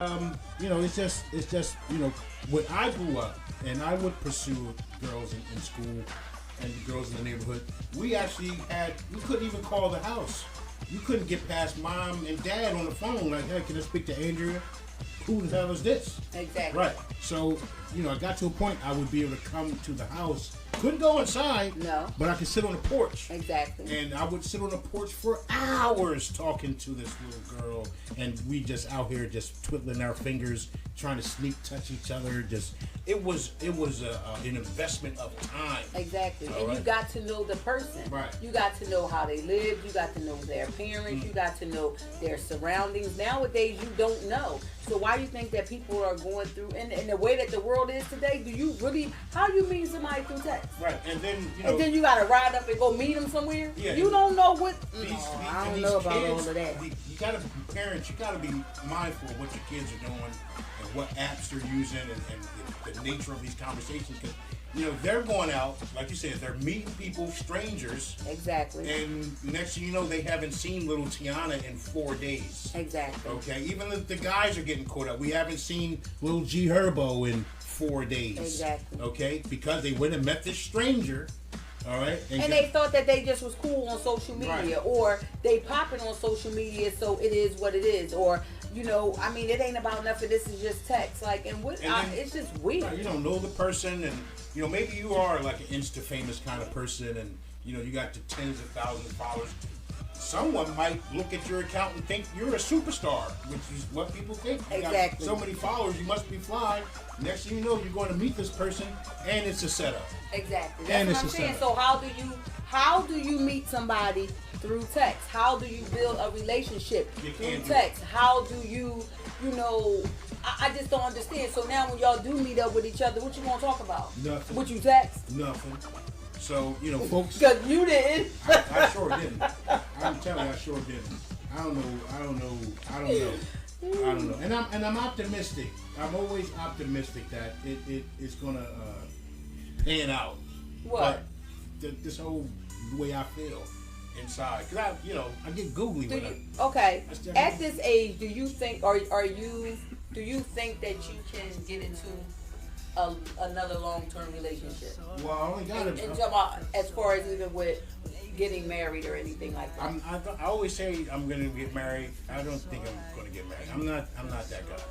It's just, when I grew up and I would pursue girls in school and the girls in the neighborhood, we couldn't even call the house. You couldn't get past mom and dad on the phone. Like, hey, can I speak to Andrea? Who the hell is this? Exactly. Right. So, I got to a point I would be able to come to the house. Couldn't go inside. No. But I could sit on the porch. Exactly. And I would sit on the porch for hours talking to this little girl. And we just out here just twiddling our fingers, trying to sneak touch each other. It was an investment of time. Exactly. All and right. you got to know the person. Right. You got to know how they live. You got to know their parents. You got to know their surroundings. Nowadays, you don't know. So why do you think that people are going through, and the way that the world is today, how you meet somebody through text? Right. And then, And then you got to ride up and go meet them somewhere? Yeah. You don't know what, I don't know about kids, all of that. Parents, you gotta be mindful of what your kids are doing and what apps they're using and the nature of these conversations. Because, they're going out, like you said, they're meeting people, strangers. Exactly. And next thing you know, they haven't seen little Tiana in 4 days. Exactly. Okay, even the guys are getting caught up. We haven't seen little G Herbo in 4 days. Exactly. Okay, because they went and met this stranger. All right. And they thought that they just was cool on social media, right. Or they popping on social media, so it is what it is, or it ain't about nothing. This is just text, it's just weird. Right, you don't know the person, and maybe you are like an Insta famous kind of person, and you got the tens of thousands of followers. Someone might look at your account and think you're a superstar, which is what people think. You exactly. got so many followers, you must be fly. Next thing you know, you're going to meet this person, and it's a setup. Exactly. That's what I'm saying. Setup. So how do you meet somebody through text? How do you build a relationship through text? How do you, I just don't understand. So now when y'all do meet up with each other, what you gonna talk about? Nothing. What you text? Nothing. So, folks. Because you didn't. I sure didn't. I'm telling you, I sure didn't. I don't know. And I'm optimistic. I'm always optimistic that it's gonna pan out. What? But this whole way I feel inside, because I get googly okay. At this age, do you think do you think that you can get into another long-term relationship? Well, I only got it. And talk about as far as even with getting married or anything like that. I always say I'm going to get married. I don't think I'm going to get married. I'm not that guy.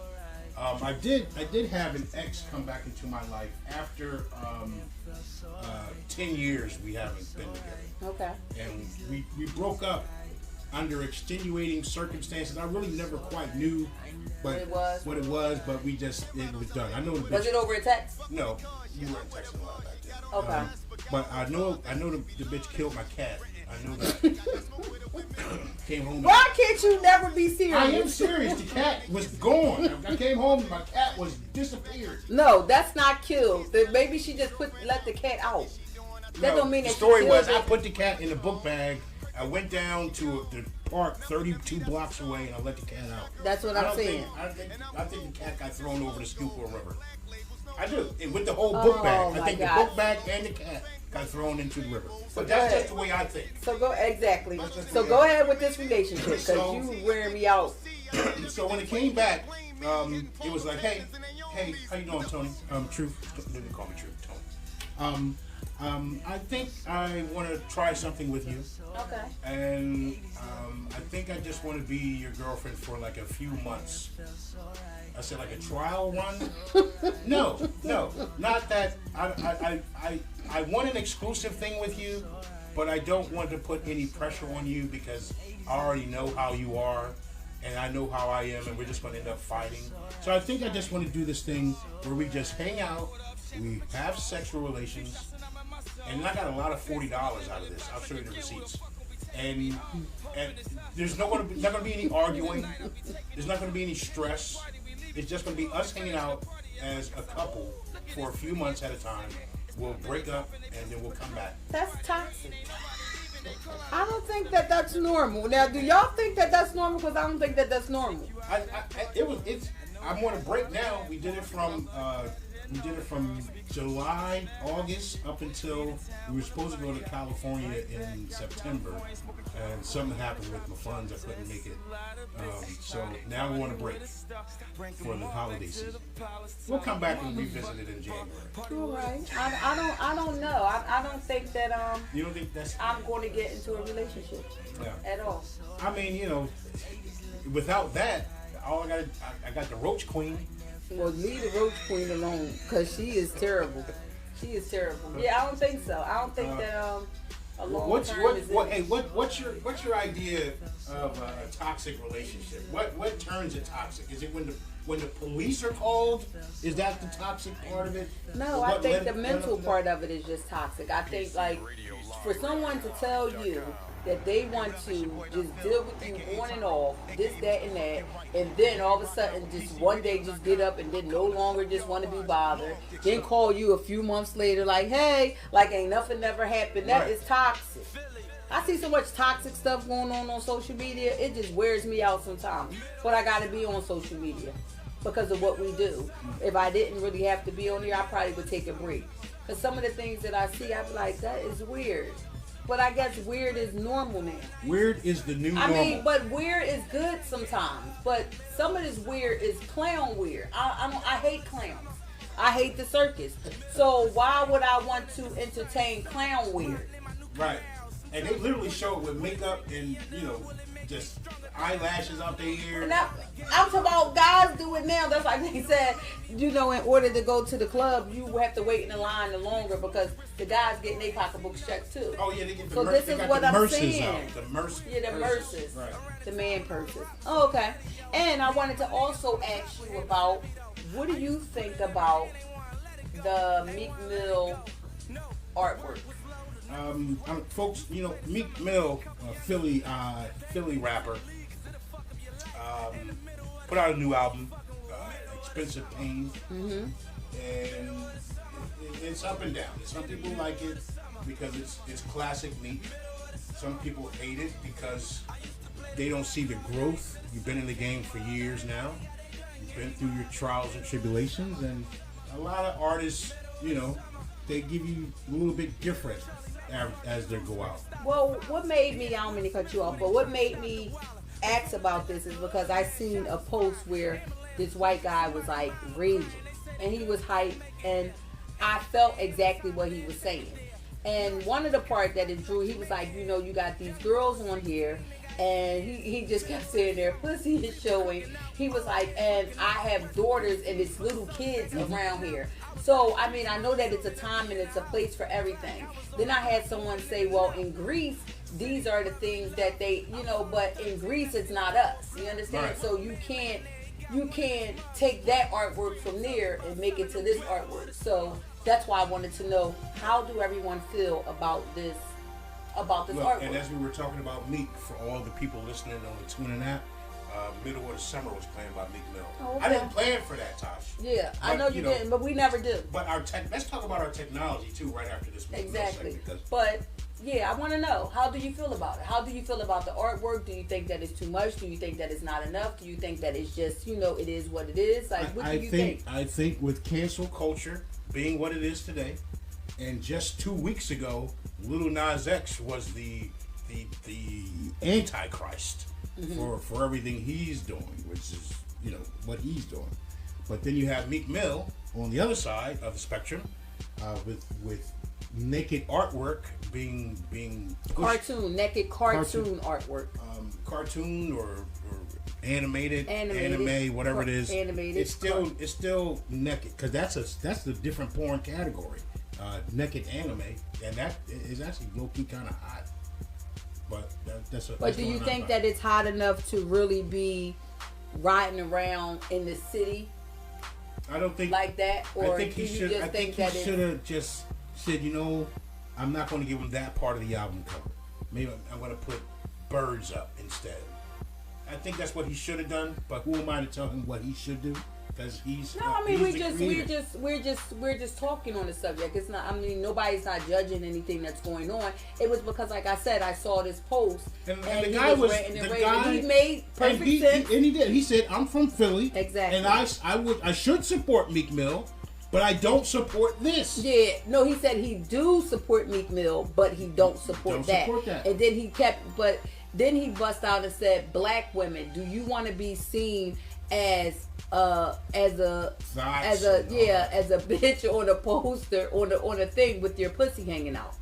I did have an ex come back into my life after 10 years we haven't been together. Okay. And we broke up under extenuating circumstances. I really never quite knew what it was, but it was done. I know the bitch. Was it over a text? No, you weren't texting a lot back then. Okay. But I know the bitch killed my cat. I know that. Came home. Why can't you never be serious? I am serious. The cat was gone. I came home and my cat was disappeared. No, that's not killed. Maybe she just let the cat out. That don't mean that. The story was I put the cat in a book bag. I went down to the park 32 blocks away and I let the cat out. That's what I'm saying. I think the cat got thrown over the Schuylkill River. I do. And with the whole book bag. I think the book bag and the cat got thrown into the river. But that's just the way I think. So go ahead with this relationship because you wearing me out. So when it came back, it was like, hey, how you doing, Tony? Truth. They didn't call me Truth, Tony. I think I want to try something with you. Okay. And I think I just want to be your girlfriend for like a few months. I said like a trial run? No, not that. I want an exclusive thing with you, but I don't want to put any pressure on you because I already know how you are and I know how I am and we're just going to end up fighting. So I think I just want to do this thing where we just hang out, we have sexual relations, and I got a lot of $40 out of this. I'll show you the receipts. And there's not going to be any arguing. There's not going to be any stress. It's just going to be us hanging out as a couple for a few months at a time. We'll break up and then we'll come back. That's toxic. I don't think that that's normal. Now, do y'all think that that's normal? Because I don't think that that's normal. I'm on a break now. We did it from We did it from July, August, up until we were supposed to go to California in September, and something happened with my funds. I couldn't make it. So now we're on a break for the holiday season. We'll come back and revisit it in January. All right. I don't know. I don't think that You don't think that's? I'm going to get into a relationship at all. I mean, you know, without that, I got the Roach Queen. Well, leave the Roach Queen alone, because she is terrible. She is terrible. Yeah, I don't think so. I don't think that a long term is what's your idea of a toxic relationship? What turns it toxic? Is it when the police are called? Is that the toxic part of it? No, I think the mental part of it is just toxic. I think, like, for someone to tell you that they want to just deal with you on and off, this, that, and that, and then all of a sudden just one day just get up and then no longer just want to be bothered, then call you a few months later like, hey, like ain't nothing never happened. That is toxic. I see so much toxic stuff going on social media, it just wears me out sometimes. But I got to be on social media because of what we do. If I didn't really have to be on here, I probably would take a break. Because some of the things that I see, I'd be like, that is weird. But I guess weird is normal now. Weird is the new normal. I mean, but weird is good sometimes. But some of this weird is clown weird. I hate clowns. I hate the circus. So why would I want to entertain clown weird? Right. And they literally show it with makeup and, you know, just eyelashes out their ear. Now, I'm talking about guys do it now. That's like they said, you know, in order to go to the club, you have to wait in the line longer because the guys getting their pocketbooks checked too. Oh yeah, they get the so this is what I'm saying. The Merces. Yeah, the Merces. Right. The man purses. Oh, okay. And I wanted to also ask you about, what do you think about the Meek Mill artwork? Folks, you know, Meek Mill, Philly rapper, put out a new album, Expensive Pain, and it's up and down. Some people like it because it's classic Meek. Some people hate it because they don't see the growth. You've been in the game for years now. You've been through your trials and tribulations, and a lot of artists, you know, they give you a little bit different as they go out. Well, what made me, I don't mean to cut you off, but what made me ask about this is because I seen a post where this white guy was like raging and he was hyped, and I felt exactly what he was saying. And one of the part that it drew, he was like, you know, you got these girls on here, and he just kept saying their pussy is showing. He was like, and I have daughters and it's little kids around here. So, I mean, I know that it's a time and it's a place for everything. Then I had someone say, well, in Greece, these are the things that they, you know, but in Greece, it's not us. You understand? Right. So you can't take that artwork from there and make it to this artwork. So that's why I wanted to know, how do everyone feel about this artwork? And as we were talking about Meek, for all the people listening on the TuneIn app, Middle of the Summer was playing by Meek Mill. Oh, okay. I didn't plan for that, Tosh. Yeah, but, I know you didn't, but we never do. But let's talk about our technology too, right after this. Exactly. But yeah, I want to know, how do you feel about it? How do you feel about the artwork? Do you think that it's too much? Do you think that it's not enough? Do you think that it's just, you know, it is what it is? Like, what do you think? I think with cancel culture being what it is today, and just 2 weeks ago, Lil Nas X was the Antichrist. For everything he's doing, which is, you know, what he's doing. But then you have Meek Mill on the other side of the spectrum, with naked artwork being naked cartoon artwork, cartoon or animated, anime, whatever it is. Animated. It's still naked, because that's a different porn category. Naked anime, and that is actually low key kind of hot. But do you think that it's hot enough to really be riding around in the city? I don't think like that. Or I think he should. I think he should have just said, you know, I'm not going to give him that part of the album cover. Maybe I'm going to put birds up instead. I think that's what he should have done. But who am I to tell him what he should do? Because he's we're just talking on the subject. It's not. I mean, nobody's not judging anything that's going on. It was because, like I said, I saw this post and the guy was he made perfect sense. And he did. He said, "I'm from Philly, exactly, and I should support Meek Mill But I don't support this. Yeah, no, he said he do support Meek Mill, but he don't support that. And then he then he bust out and said, "Black women, do you want to be seen as a bitch on a poster on a thing with your pussy hanging out?"